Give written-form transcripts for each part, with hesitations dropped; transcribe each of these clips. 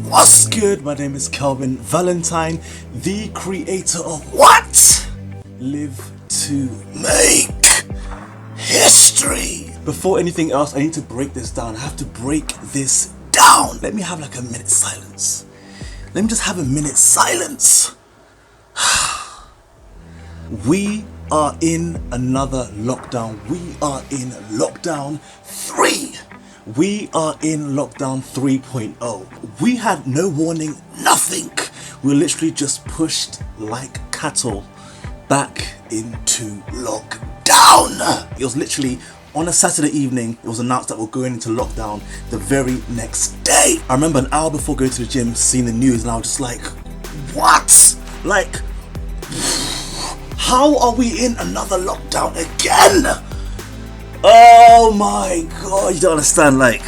What's good? My name is Calvin Valentine, the creator of What? Live to Make History. Before anything else, I need to break this down. I have to break this down. Let me have like a minute silence. Let me just have a minute silence. We are in another lockdown. We are in lockdown 3. We are in lockdown 3.0. We had no warning, nothing. We were literally just pushed like cattle back into lockdown. It was literally on a Saturday evening, it was announced that we're going into lockdown the very next day. I remember an hour before going to the gym, seeing the news, and I was just like, what? Like, how are we in another lockdown again? Oh my god, you don't understand. Like,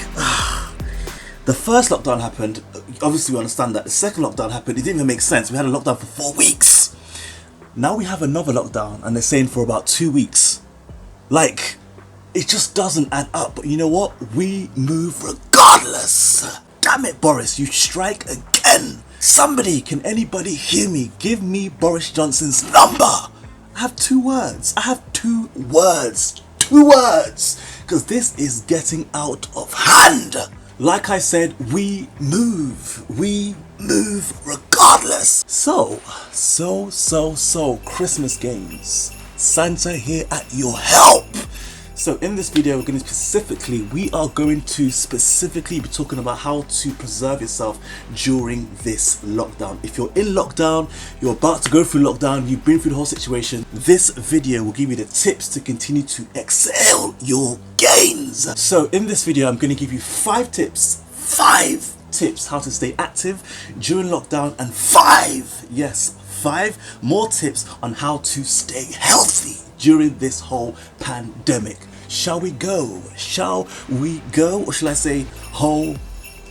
the first lockdown happened, obviously we understand that. The second lockdown happened, it didn't even make sense. We had a lockdown for 4 weeks. Now we have another lockdown and they're saying for about 2 weeks. Like, it just doesn't add up. But you know what? We move regardless. Damn it, Boris, you strike again. Somebody, can anybody hear me? Give me Boris Johnson's number. I have 2 words. I have 2 words. 2 words. Because this is getting out of hand. Like I said, we move. We move regardless. So, Christmas games. Santa here at your help. So in this video, we are going to specifically be talking about how to preserve yourself during this lockdown. If you're in lockdown, you're about to go through lockdown, you've been through the whole situation, this video will give you the tips to continue to excel your gains. So in this video, I'm going to give you 5 tips, 5 tips how to stay active during lockdown, and 5 more tips on how to stay healthy during this whole pandemic. Shall we go? Shall we go? Or shall I say, ho,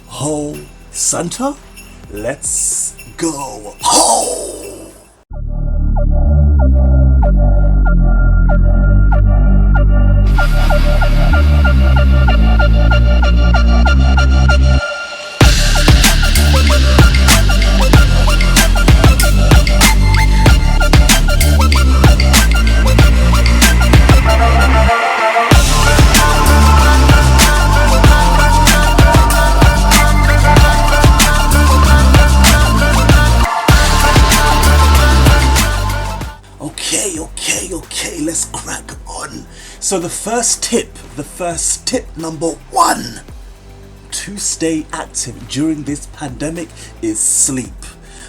ho, Santa? Let's go. Ho! Okay, let's crack on. So the first tip number 1 to stay active during this pandemic is sleep.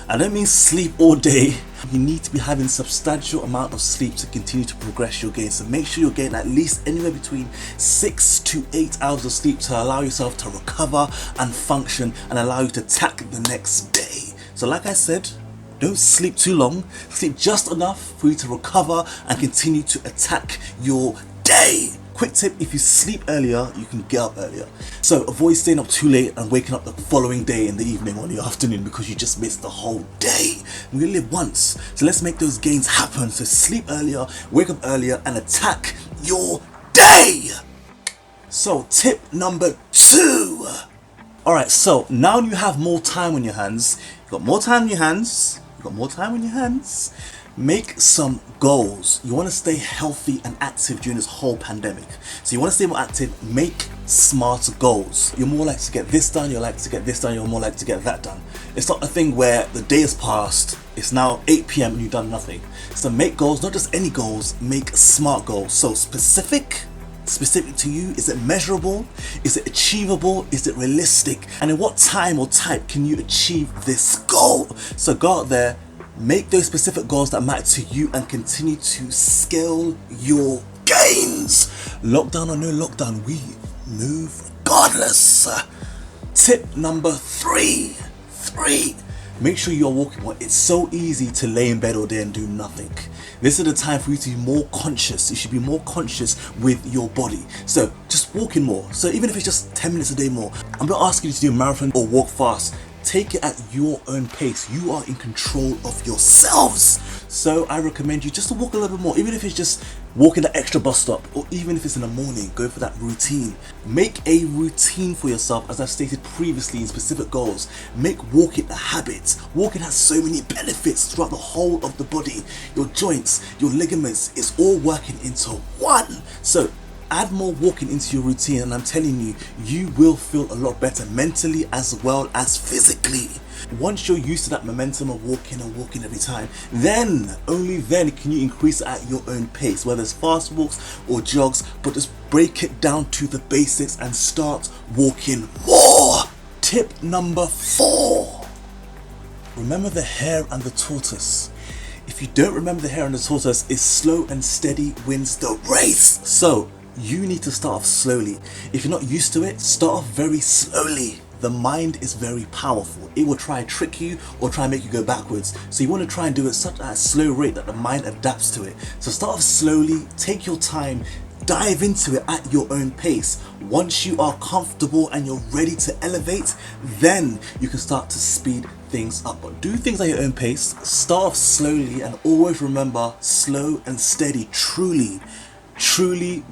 I don't mean sleep all day. You need to be having substantial amount of sleep to continue to progress your gains. So make sure you're getting at least anywhere between 6 to 8 hours of sleep to allow yourself to recover and function and allow you to tackle the next day. So like I said, don't sleep too long. Sleep just enough for you to recover and continue to attack your day. Quick tip, if you sleep earlier, you can get up earlier. So avoid staying up too late and waking up the following day in the evening or in the afternoon because you just missed the whole day. We live once, so let's make those gains happen. So sleep earlier, wake up earlier, and attack your day. So tip number 2. Alright, so now you have more time on your hands. You've got more time on your hands. Make some goals. You want to stay healthy and active during this whole pandemic. So you want to stay more active, make smart goals. You're more likely to get this done, you're likely to get this done, you're more likely to get that done. It's not a thing where the day has passed, it's now 8 p.m. and you've done nothing. So make goals, not just any goals, make smart goals. So specific to you. Is it measurable? Is it achievable? Is it realistic? And in what time or type can you achieve this goal? So go out there, make those specific goals that matter to you, and continue to scale your gains. Lockdown or no lockdown, we move regardless. Tip number 3. Make sure you're walking more. It's so easy to lay in bed all day and do nothing. This is the time for you to be more conscious. You should be more conscious with your body. So just walking more. So even if it's just 10 minutes a day more. I'm not asking you to do a marathon or walk fast. Take it at your own pace. You are in control of yourselves. So I recommend you just to walk a little bit more, even if it's just walking the extra bus stop, or even if it's in the morning, go for that routine. Make a routine for yourself, as I've stated previously in specific goals. Make walking a habit. Walking has so many benefits throughout the whole of the body. Your joints, your ligaments, it's all working into one. So add more walking into your routine, and I'm telling you, you will feel a lot better mentally as well as physically. Once you're used to that momentum of walking and walking every time, then, only then can you increase it at your own pace, whether it's fast walks or jogs, but just break it down to the basics and start walking more. Tip number 4. Remember the hare and the tortoise. If you don't remember the hare and the tortoise, it's slow and steady wins the race. So you need to start off slowly. If you're not used to it, start off very slowly. The mind is very powerful. It will try and trick you or try and make you go backwards. So you want to try and do it at a slow rate that the mind adapts to it. So start off slowly, take your time, dive into it at your own pace. Once you are comfortable and you're ready to elevate, then you can start to speed things up. But do things at your own pace, start off slowly, and always remember, slow and steady truly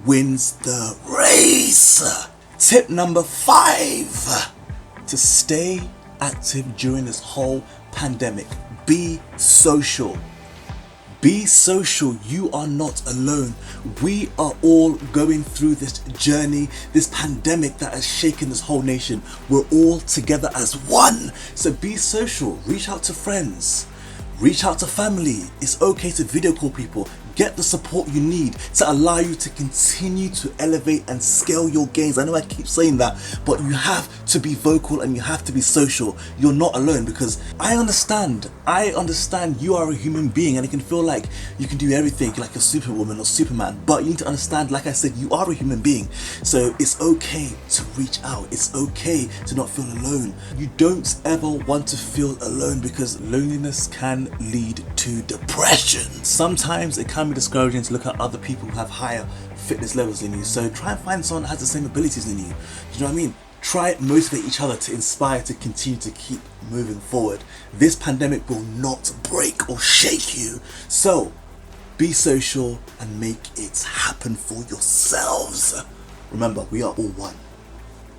wins the race. Tip number 5. To stay active during this whole pandemic, be social. Be social. You are not alone. We are all going through this journey, this pandemic that has shaken this whole nation. We're all together as one. So be social. Reach out to friends. Reach out to family. It's okay to video call people. Get the support you need to allow you to continue to elevate and scale your gains. I know I keep saying that, but you have to be vocal and you have to be social. You're not alone, because I understand you are a human being and it can feel like you can do everything like a superwoman or superman, but you need to understand, like I said, you are a human being. So it's okay to reach out. It's okay to not feel alone. You don't ever want to feel alone, because loneliness can lead to depression. Sometimes it can be discouraging to look at other people who have higher fitness levels than you. So try and find someone that has the same abilities than you. Do you know what I mean? Try and motivate each other to inspire to continue to keep moving forward. This pandemic will not break or shake you. So be social and make it happen for yourselves. Remember, we are all one.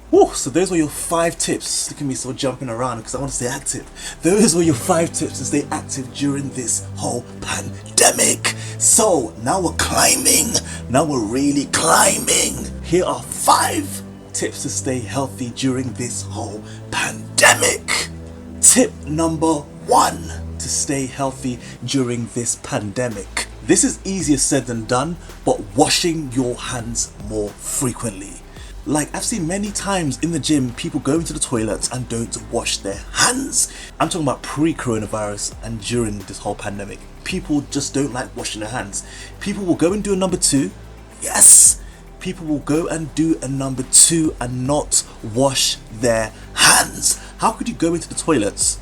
Woo, so those were your 5 tips. Look at me sort of jumping around because I want to stay active. Those were your 5 tips to stay active during this whole pandemic. So now we're climbing. Now we're really climbing. Here are 5 tips to stay healthy during this whole pandemic. Tip number 1 to stay healthy during this pandemic. This is easier said than done, but washing your hands more frequently. Like, I've seen many times in the gym, people go into the toilets and don't wash their hands. I'm talking about pre-coronavirus and during this whole pandemic. People just don't like washing their hands. People will go and do a number 2. Yes, people will go and do a number 2 and not wash their hands. How could you go into the toilets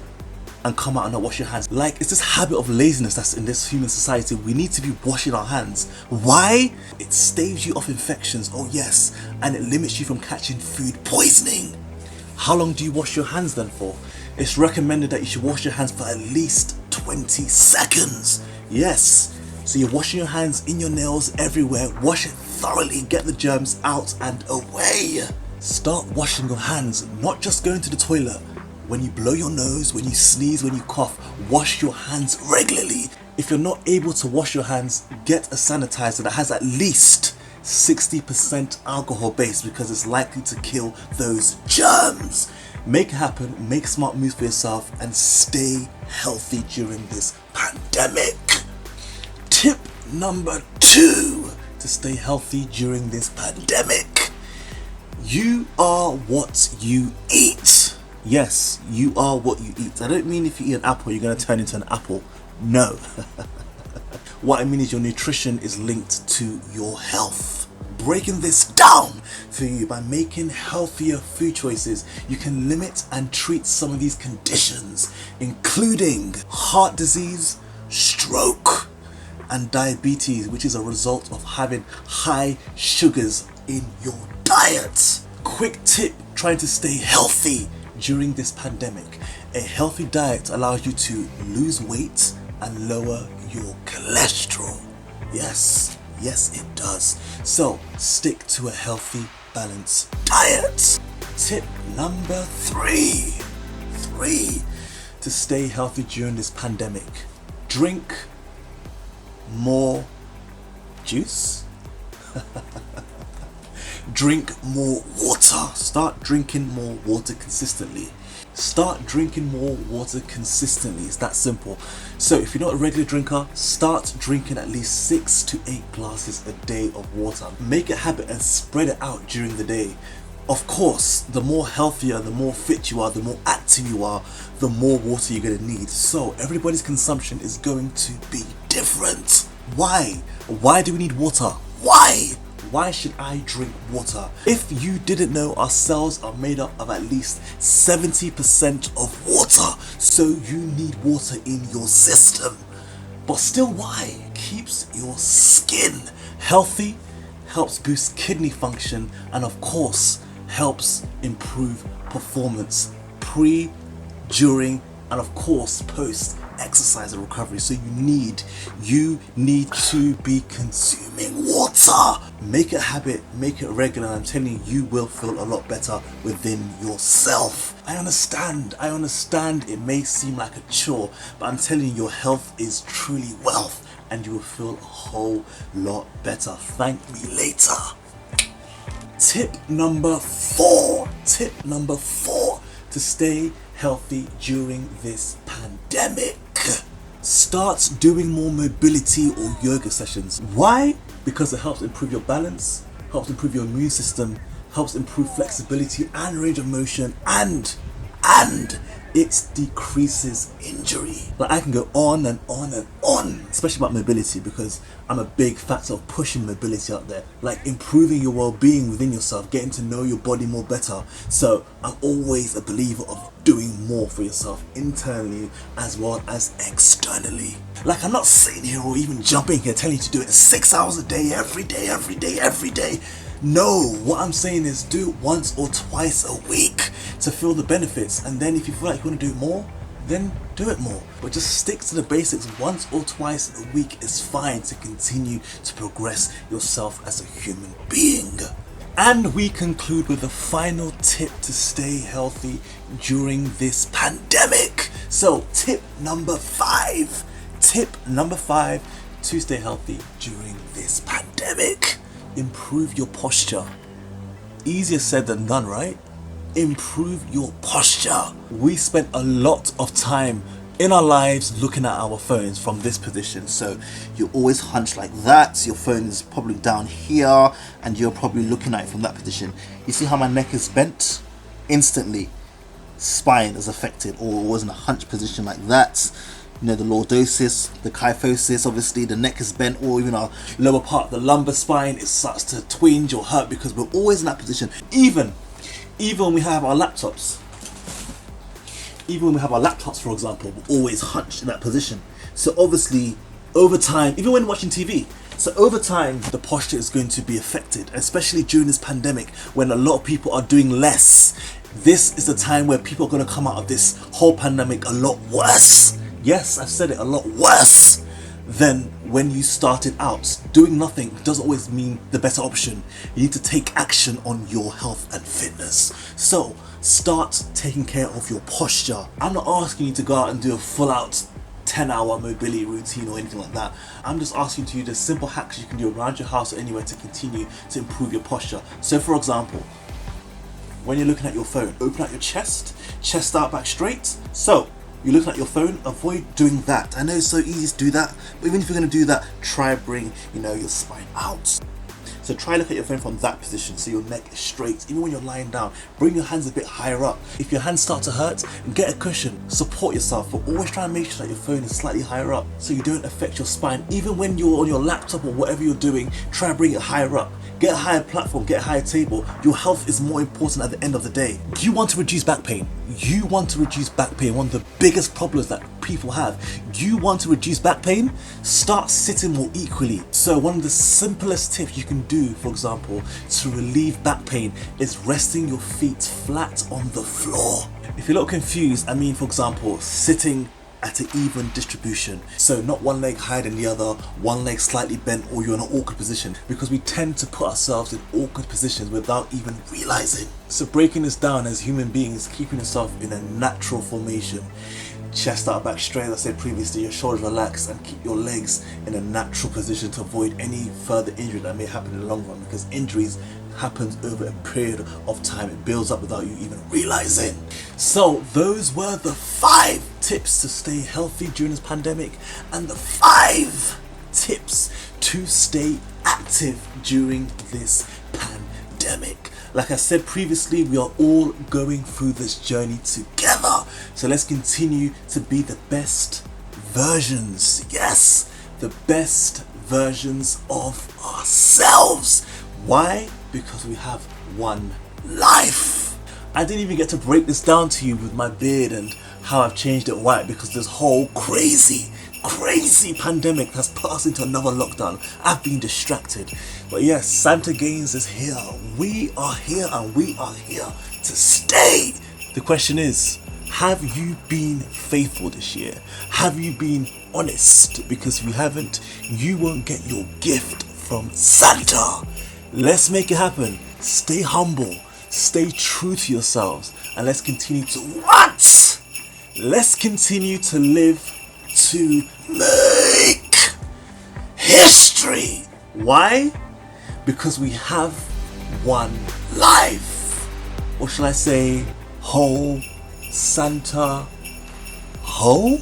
and come out and not wash your hands? Like, it's this habit of laziness that's in this human society. We need to be washing our hands. Why? It staves you off infections, oh yes, and it limits you from catching food poisoning. How long do you wash your hands then for? It's recommended that you should wash your hands for at least 20 seconds. Yes, so you're washing your hands in your nails, everywhere. Wash it thoroughly, get the germs out and away. Start washing your hands, not just going to the toilet. When you blow your nose, when you sneeze, when you cough, wash your hands regularly. If you're not able to wash your hands, get a sanitizer that has at least 60% alcohol base, because it's likely to kill those germs. Make it happen, make smart moves for yourself, and stay healthy during this pandemic. Tip number 2 to stay healthy during this pandemic. You are what you eat. Yes, you are what you eat. I don't mean if you eat an apple, you're going to turn into an apple. No. What I mean is your nutrition is linked to your health. Breaking this down for you by making healthier food choices, you can limit and treat some of these conditions, including heart disease, stroke, and diabetes, which is a result of having high sugars in your diet. Quick tip, trying to stay healthy during this pandemic. A healthy diet allows you to lose weight and lower your cholesterol. Yes, it does. So stick to a healthy, balanced diet. Tip number 3. To stay healthy during this pandemic. Drink more juice. Drink more water. Start drinking more water consistently. It's that simple. So if you're not a regular drinker, start drinking at least 6 to 8 glasses a day of water. Make it a habit and spread it out during the day. Of course, the more healthier, the more fit you are, the more active you are, the more water you're going to need. So everybody's consumption is going to be different. Why? Why do we need water? Why should I drink water? If you didn't know, our cells are made up of at least 70% of water. So you need water in your system. But still, why? It keeps your skin healthy, helps boost kidney function, and of course, helps improve performance pre, during, and of course, post exercise and recovery. So you need to be consuming water. Make it a habit, make it regular, and I'm telling you, you will feel a lot better within yourself. I understand it may seem like a chore, but I'm telling you, your health is truly wealth and you will feel a whole lot better. Thank me later. Tip number 4 to stay healthy during this pandemic. Start doing more mobility or yoga sessions. Why? Because it helps improve your balance, helps improve your immune system, helps improve flexibility and range of motion, and it decreases injury. Like, I can go on and on and on, especially about mobility, because I'm a big factor of pushing mobility out there, like improving your well-being within yourself, getting to know your body more better. So I'm always a believer of doing more for yourself internally as well as externally. Like, I'm not sitting here or even jumping here telling you to do it 6 hours a day, every day. No, what I'm saying is do it once or twice a week to feel the benefits, and then if you feel like you want to do more, then do it more. But just stick to the basics. Once or twice a week is fine to continue to progress yourself as a human being. And we conclude with the final tip to stay healthy during this pandemic. So tip number 5 to stay healthy during this pandemic. Improve your posture. Easier said than done, right? Improve your posture. We spent a lot of time in our lives looking at our phones from this position. So you're always hunched like that, your phone is probably down here, and you're probably looking at it from that position. You see how my neck is bent? Instantly, spine is affected, or was in a hunch position like that. You know, the lordosis, the kyphosis, obviously the neck is bent, or even our lower part, the lumbar spine, it starts to twinge or hurt because we're always in that position. Even when we have our laptops, for example, we're always hunched in that position. So obviously, over time, even when watching TV, so over time, the posture is going to be affected, especially during this pandemic when a lot of people are doing less. This is the time where people are going to come out of this whole pandemic a lot worse. Yes, I've said it, a lot worse than when you started out. Doing nothing doesn't always mean the better option. You need to take action on your health and fitness. So start taking care of your posture. I'm not asking you to go out and do a full out 10-hour mobility routine or anything like that. I'm just asking you to do the simple hacks you can do around your house or anywhere to continue to improve your posture. So for example, when you're looking at your phone, open out your chest out, back straight. So you're looking at your phone, avoid doing that. I know it's so easy to do that, but even if you're going to do that, try bring, your spine out. So try look at your phone from that position, so your neck is straight. Even when you're lying down, bring your hands a bit higher up. If your hands start to hurt, get a cushion, support yourself, but always try and make sure that your phone is slightly higher up so you don't affect your spine. Even when you're on your laptop or whatever you're doing, try and bring it higher up. Get a higher platform, get a higher table. Your health is more important at the end of the day. Do you want to reduce back pain? One of the biggest problems that people have. You want to reduce back pain? Start sitting more equally. So one of the simplest tips you can do, for example, to relieve back pain is resting your feet flat on the floor. If you're a little confused, I mean, for example, sitting at an even distribution. So not one leg higher than the other, one leg slightly bent, or you're in an awkward position, because we tend to put ourselves in awkward positions without even realizing. So breaking this down as human beings, keeping yourself in a natural formation. Chest out, back straight, as I said previously, your shoulders relaxed, and keep your legs in a natural position to avoid any further injury that may happen in the long run, because injuries happens over a period of time. It builds up without you even realizing. So those were the 5 tips to stay healthy during this pandemic, and the 5 tips to stay active during this pandemic. Like I said previously, we are all going through this journey together. So let's continue to be the best versions. Yes, the best versions of ourselves. Why? Because we have one life. I didn't even get to break this down to you with my beard and how I've changed it white, because this whole crazy pandemic has put us into another lockdown. I've been distracted. But yes, Santa Gaines is here. We are here, and we are here to stay. The question is, have you been faithful this year? Have you been honest? Because if you haven't, you won't get your gift from Santa. Let's make it happen. Stay humble. Stay true to yourselves. And let's continue to what? Let's continue to live to make history. Why? Because we have one life. Or shall I say, ho Santa ho?